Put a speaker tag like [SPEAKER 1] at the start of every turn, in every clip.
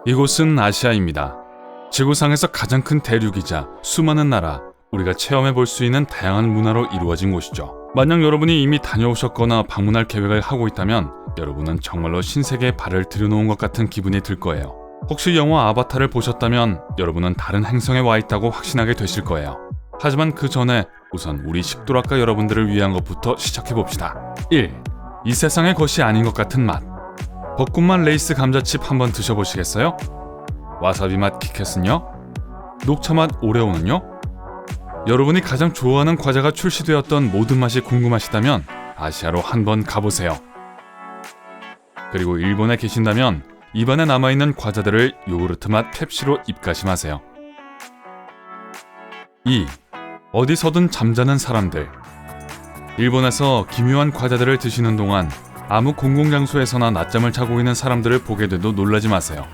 [SPEAKER 1] 이곳은 아시아입니다. 지구상에서 가장 큰 대륙이자 수많은 나라, 우리가 체험해 볼 수 있는 다양한 문화로 이루어진 곳이죠. 만약 여러분이 이미 다녀오셨거나 방문할 계획을 하고 있다면 여러분은 정말로 신세계에 발을 들여놓은 것 같은 기분이 들 거예요. 혹시 영화 아바타를 보셨다면 여러분은 다른 행성에 와 있다고 확신하게 되실 거예요. 하지만 그 전에 우선 우리 식도락가 여러분들을 위한 것부터 시작해봅시다. 1. 이 세상의 것이 아닌 것 같은 맛. 벚꽃맛 레이스 감자칩 한번 드셔보시겠어요? 와사비 맛 키켓은요? 녹차 맛 오레오는요? 여러분이 가장 좋아하는 과자가 출시되었던 모든 맛이 궁금하시다면 아시아로 한번 가보세요. 그리고 일본에 계신다면 입안에 남아있는 과자들을 요구르트 맛 펩시로 입가심하세요. 2. 어디서든 잠자는 사람들. 일본에서 기묘한 과자들을 드시는 동안 아무 공공장소에서나 낮잠을 자고 있는 사람들을 보게 돼도 놀라지 마세요.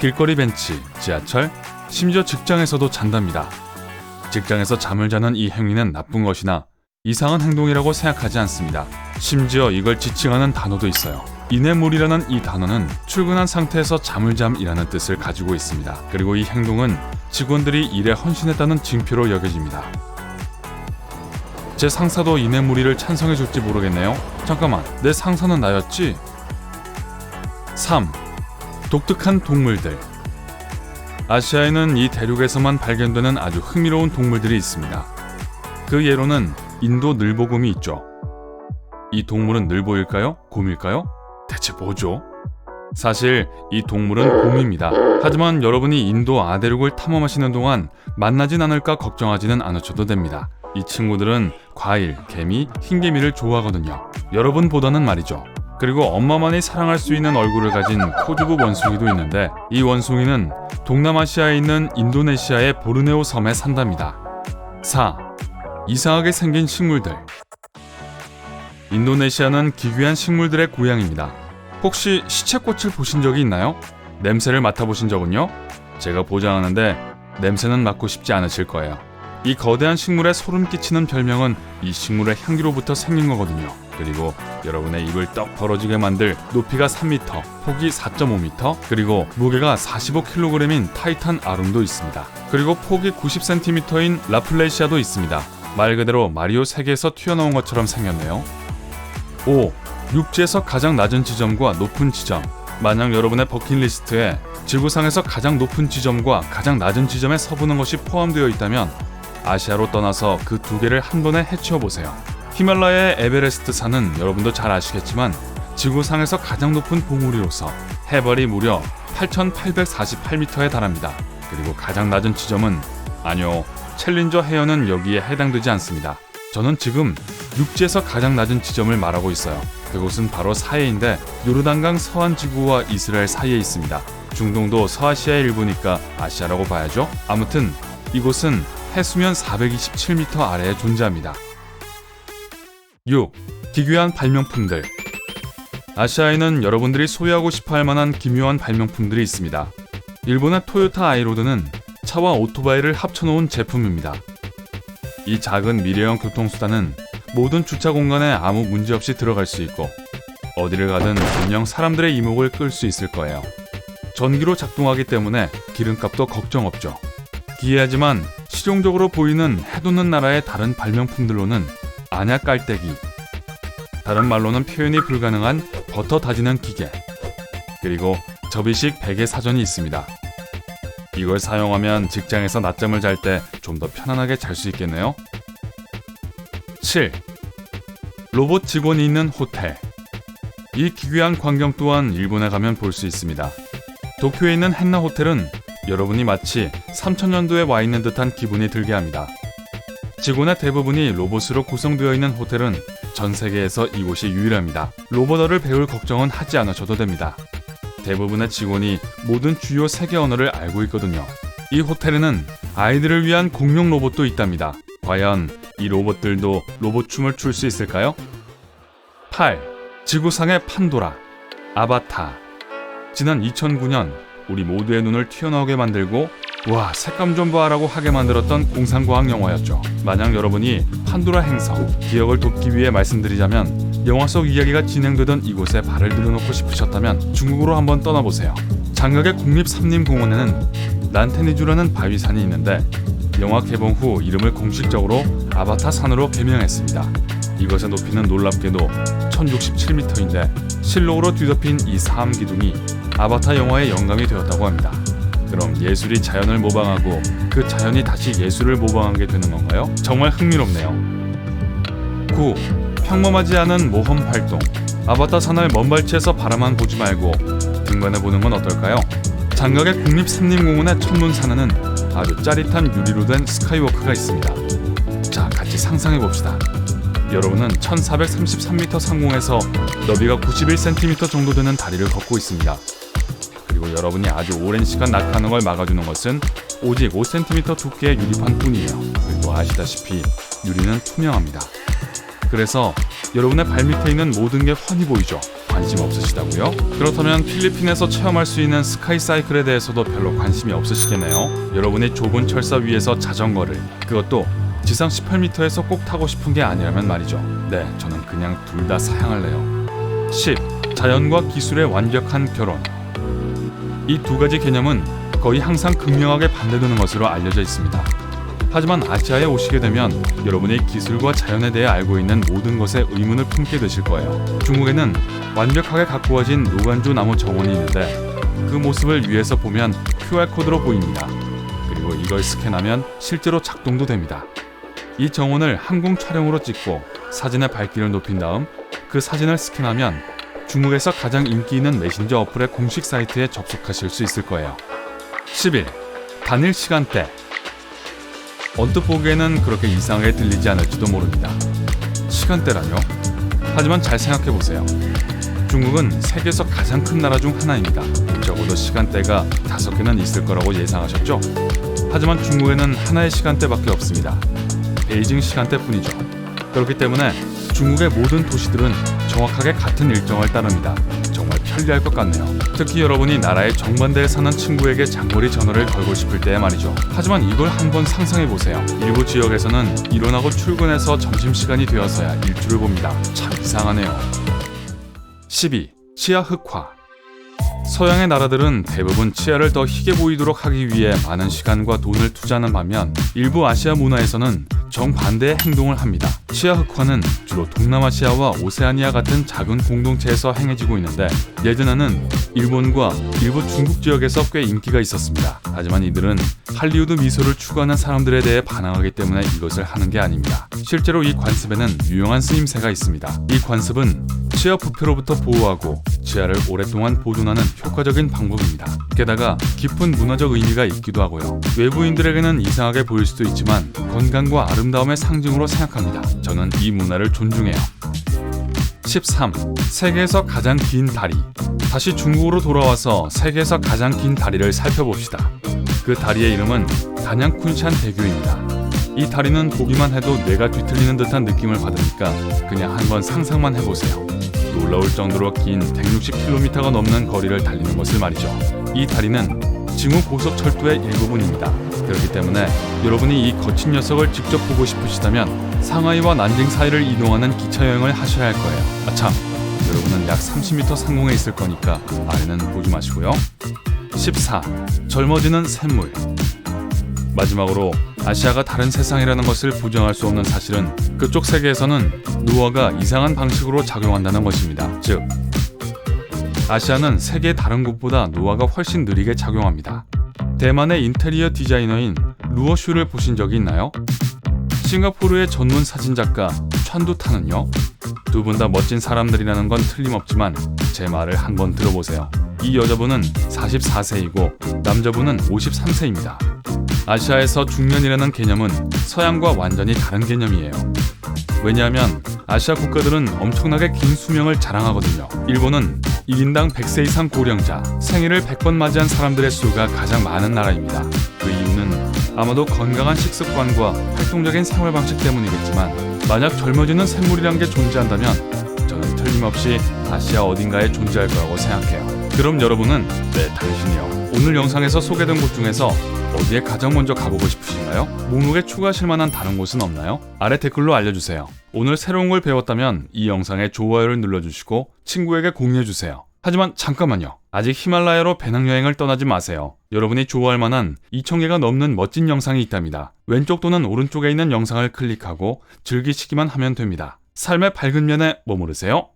[SPEAKER 1] 길거리 벤치, 지하철, 심지어 직장에서도 잔답니다. 직장에서 잠을 자는 이 행위는 나쁜 것이나 이상한 행동이라고 생각하지 않습니다. 심지어 이걸 지칭하는 단어도 있어요. 이내물이라는 이 단어는 출근한 상태에서 잠을 잠이라는 뜻을 가지고 있습니다. 그리고 이 행동은 직원들이 일에 헌신했다는 징표로 여겨집니다. 제 상사도 이내무리를 찬성해줄지 모르겠네요. 잠깐만, 내 상사는 나였지? 3. 독특한 동물들. 아시아에는 이 대륙에서만 발견되는 아주 흥미로운 동물들이 있습니다. 그 예로는 인도 늘보곰이 있죠. 이 동물은 늘보일까요? 곰일까요? 대체 뭐죠? 사실 이 동물은 곰입니다. 하지만 여러분이 인도 아대륙을 탐험하시는 동안 만나진 않을까 걱정하지는 않으셔도 됩니다. 이 친구들은 과일, 개미, 흰개미를 좋아하거든요. 여러분보다는 말이죠. 그리고 엄마만이 사랑할 수 있는 얼굴을 가진 코두부 원숭이도 있는데 이 원숭이는 동남아시아에 있는 인도네시아의 보르네오 섬에 산답니다. 4. 이상하게 생긴 식물들. 인도네시아는 기괴한 식물들의 고향입니다. 혹시 시체꽃을 보신 적이 있나요? 냄새를 맡아보신 적은요? 제가 보장하는데 냄새는 맡고 싶지 않으실 거예요. 이 거대한 식물에 소름 끼치는 별명은 이 식물의 향기로부터 생긴 거거든요. 그리고 여러분의 입을 떡 벌어지게 만들 높이가 3m, 폭이 4.5m, 그리고 무게가 45kg인 타이탄 아lum도 있습니다. 그리고 폭이 90cm인 라플레시아도 있습니다. 말 그대로 마리오 세계에서 튀어나온 것처럼 생겼네요. 5. 육지에서 가장 낮은 지점과 높은 지점. 만약 여러분의 버킷리스트에 지구상에서 가장 높은 지점과 가장 낮은 지점에 서보는 것이 포함되어 있다면 아시아로 떠나서 그 두 개를 한 번에 해치워보세요. 히말라야의 에베레스트 산은 여러분도 잘 아시겠지만 지구상에서 가장 높은 봉우리로서 해발이 무려 8,848m에 달합니다. 그리고 가장 낮은 지점은 아니요, 챌린저 해연은 여기에 해당되지 않습니다. 저는 지금 육지에서 가장 낮은 지점을 말하고 있어요. 그곳은 바로 사해인데 요르단강 서안 지구와 이스라엘 사이에 있습니다. 중동도 서아시아의 일부니까 아시아라고 봐야죠. 아무튼 이곳은 해수면 427m 아래에 존재합니다. 6. 기괴한 발명품들. 아시아에는 여러분들이 소유하고 싶어할 만한 기묘한 발명품들이 있습니다. 일본의 토요타 아이로드는 차와 오토바이를 합쳐놓은 제품입니다. 이 작은 미래형 교통수단은 모든 주차 공간에 아무 문제없이 들어갈 수 있고 어디를 가든 분명 사람들의 이목을 끌 수 있을 거예요. 전기로 작동하기 때문에 기름값도 걱정 없죠. 기이하지만 실용적으로 보이는 해돋는 나라의 다른 발명품들로는 안약 깔때기, 다른 말로는 표현이 불가능한 버터 다지는 기계, 그리고 접이식 베개 사전이 있습니다. 이걸 사용하면 직장에서 낮잠을 잘 때 좀 더 편안하게 잘 수 있겠네요. 7. 로봇 직원이 있는 호텔. 이 기괴한 광경 또한 일본에 가면 볼 수 있습니다. 도쿄에 있는 헨나 호텔은 여러분이 마치 3000년도에 와 있는 듯한 기분이 들게 합니다. 직원의 대부분이 로봇으로 구성되어 있는 호텔은 전 세계에서 이곳이 유일합니다. 로봇어를 배울 걱정은 하지 않으셔도 됩니다. 대부분의 직원이 모든 주요 세계 언어를 알고 있거든요. 이 호텔에는 아이들을 위한 공룡 로봇도 있답니다. 과연 이 로봇들도 로봇춤을 출 수 있을까요? 8. 지구상의 판도라, 아바타. 지난 2009년 우리 모두의 눈을 튀어나오게 만들고 와, 색감 좀 봐라고 하게 만들었던 공상과학 영화였죠. 만약 여러분이 판도라 행성 기억을 돕기 위해 말씀드리자면 영화 속 이야기가 진행되던 이곳에 발을 들여놓고 싶으셨다면 중국으로 한번 떠나보세요. 장각의 국립산림공원에는 란테니주라는 바위산이 있는데 영화 개봉 후 이름을 공식적으로 아바타 산으로 개명했습니다. 이것의 높이는 놀랍게도 1067m인데 실록으로 뒤덮인 이 사암기둥이 아바타 영화의 영감이 되었다고 합니다. 그럼 예술이 자연을 모방하고 그 자연이 다시 예술을 모방하게 되는 건가요? 정말 흥미롭네요. 9. 평범하지 않은 모험 활동. 아바타 산을 먼발치에서 바라만 보지 말고 등반해보는 건 어떨까요? 장각의 국립산림공원의 천문산에는 아주 짜릿한 유리로 된 스카이워크가 있습니다. 자, 같이 상상해봅시다. 여러분은 1433m 상공에서 너비가 91cm 정도 되는 다리를 걷고 있습니다. 그리고 여러분이 아주 오랜 시간 낙하하는 걸 막아주는 것은 오직 5cm 두께의 유리판 뿐이에요. 그리고 아시다시피 유리는 투명합니다. 그래서 여러분의 발밑에 있는 모든 게 훤히 보이죠? 관심 없으시다고요? 그렇다면 필리핀에서 체험할 수 있는 스카이 사이클에 대해서도 별로 관심이 없으시겠네요. 여러분이 좁은 철사 위에서 자전거를, 그것도 지상 18m에서 꼭 타고 싶은 게 아니라면 말이죠. 네, 저는 그냥 둘 다 사양할래요. 10. 자연과 기술의 완벽한 결혼. 이 두 가지 개념은 거의 항상 극명하게 반대되는 것으로 알려져 있습니다. 하지만 아시아에 오시게 되면 여러분이 기술과 자연에 대해 알고 있는 모든 것에 의문을 품게 되실 거예요. 중국에는 완벽하게 가꾸어진 노간주 나무 정원이 있는데 그 모습을 위에서 보면 QR코드로 보입니다. 그리고 이걸 스캔하면 실제로 작동도 됩니다. 이 정원을 항공 촬영으로 찍고 사진의 밝기를 높인 다음 그 사진을 스캔하면 중국에서 가장 인기 있는 메신저 어플의 공식 사이트에 접속하실 수 있을 거예요. 11. 단일 시간대. 언뜻 보기에는 그렇게 이상하게 들리지 않을지도 모릅니다. 시간대라뇨? 하지만 잘 생각해보세요. 중국은 세계에서 가장 큰 나라 중 하나입니다. 적어도 시간대가 5개는 있을 거라고 예상하셨죠? 하지만 중국에는 하나의 시간대밖에 없습니다. 베이징 시간대뿐이죠. 그렇기 때문에 중국의 모든 도시들은 정확하게 같은 일정을 따릅니다. 정말 편리할 것 같네요. 특히 여러분이 나라의 정반대에 사는 친구에게 장거리 전화를 걸고 싶을 때에 말이죠. 하지만 이걸 한번 상상해보세요. 일부 지역에서는 일어나고 출근해서 점심시간이 되어서야 일출을 봅니다. 참 이상하네요. 12. 치아 흑화. 서양의 나라들은 대부분 치아를 더 희게 보이도록 하기 위해 많은 시간과 돈을 투자하는 반면 일부 아시아 문화에서는 정반대의 행동을 합니다. 치아 흑화는 주로 동남아시아와 오세아니아 같은 작은 공동체에서 행해지고 있는데 예전에는 일본과 일부 중국 지역에서 꽤 인기가 있었습니다. 하지만 이들은 할리우드 미소를 추구하는 사람들에 대해 반항하기 때문에 이것을 하는 게 아닙니다. 실제로 이 관습에는 유용한 쓰임새가 있습니다. 이 관습은 치아 부패로부터 보호하고 치아를 오랫동안 보존하는 효과적인 방법입니다. 게다가 깊은 문화적 의미가 있기도 하고요. 외부인들에게는 이상하게 보일 수도 있지만 건강과 아름다움의 상징으로 생각합니다. 저는 이 문화를 존중해요. 13. 세계에서 가장 긴 다리. 다시 중국으로 돌아와서 세계에서 가장 긴 다리를 살펴봅시다. 그 다리의 이름은 단양쿤샨 대교입니다. 이 다리는 보기만 해도 뇌가 뒤틀리는 듯한 느낌을 받으니까 그냥 한번 상상만 해보세요. 놀라울 정도로 긴 160km가 넘는 거리를 달리는 것을 말이죠. 이 다리는 징후 고속철도의 일부분입니다. 그렇기 때문에 여러분이 이 거친 녀석을 직접 보고 싶으시다면 상하이와 난징 사이를 이동하는 기차 여행을 하셔야 할 거예요. 아참, 여러분은 약 30m 상공에 있을 거니까 아래는 보지 마시고요. 14. 젊어지는 샘물. 마지막으로 아시아가 다른 세상이라는 것을 부정할 수 없는 사실은 그쪽 세계에서는 노화가 이상한 방식으로 작용한다는 것입니다. 즉, 아시아는 세계 다른 곳보다 노화가 훨씬 느리게 작용합니다. 대만의 인테리어 디자이너인 루어슈를 보신 적이 있나요? 싱가포르의 전문 사진작가 찬두타는요? 두 분 다 멋진 사람들이라는 건 틀림없지만 제 말을 한번 들어보세요. 이 여자분은 44세이고 남자분은 53세입니다. 아시아에서 중년이라는 개념은 서양과 완전히 다른 개념이에요. 왜냐하면 아시아 국가들은 엄청나게 긴 수명을 자랑하거든요. 일본은 1인당 100세 이상 고령자, 생일을 100번 맞이한 사람들의 수가 가장 많은 나라입니다. 그 이유는 아마도 건강한 식습관과 활동적인 생활 방식 때문이겠지만 만약 젊어지는 샘물이란 게 존재한다면 저는 틀림없이 아시아 어딘가에 존재할 거라고 생각해요. 그럼 여러분은 당신이요. 오늘 영상에서 소개된 곳 중에서 어디에 가장 먼저 가보고 싶으신가요? 목록에 추가하실 만한 다른 곳은 없나요? 아래 댓글로 알려주세요. 오늘 새로운 걸 배웠다면 이 영상에 좋아요를 눌러주시고 친구에게 공유해주세요. 하지만 잠깐만요. 아직 히말라야로 배낭여행을 떠나지 마세요. 여러분이 좋아할 만한 2,000개가 넘는 멋진 영상이 있답니다. 왼쪽 또는 오른쪽에 있는 영상을 클릭하고 즐기시기만 하면 됩니다. 삶의 밝은 면에 머무르세요.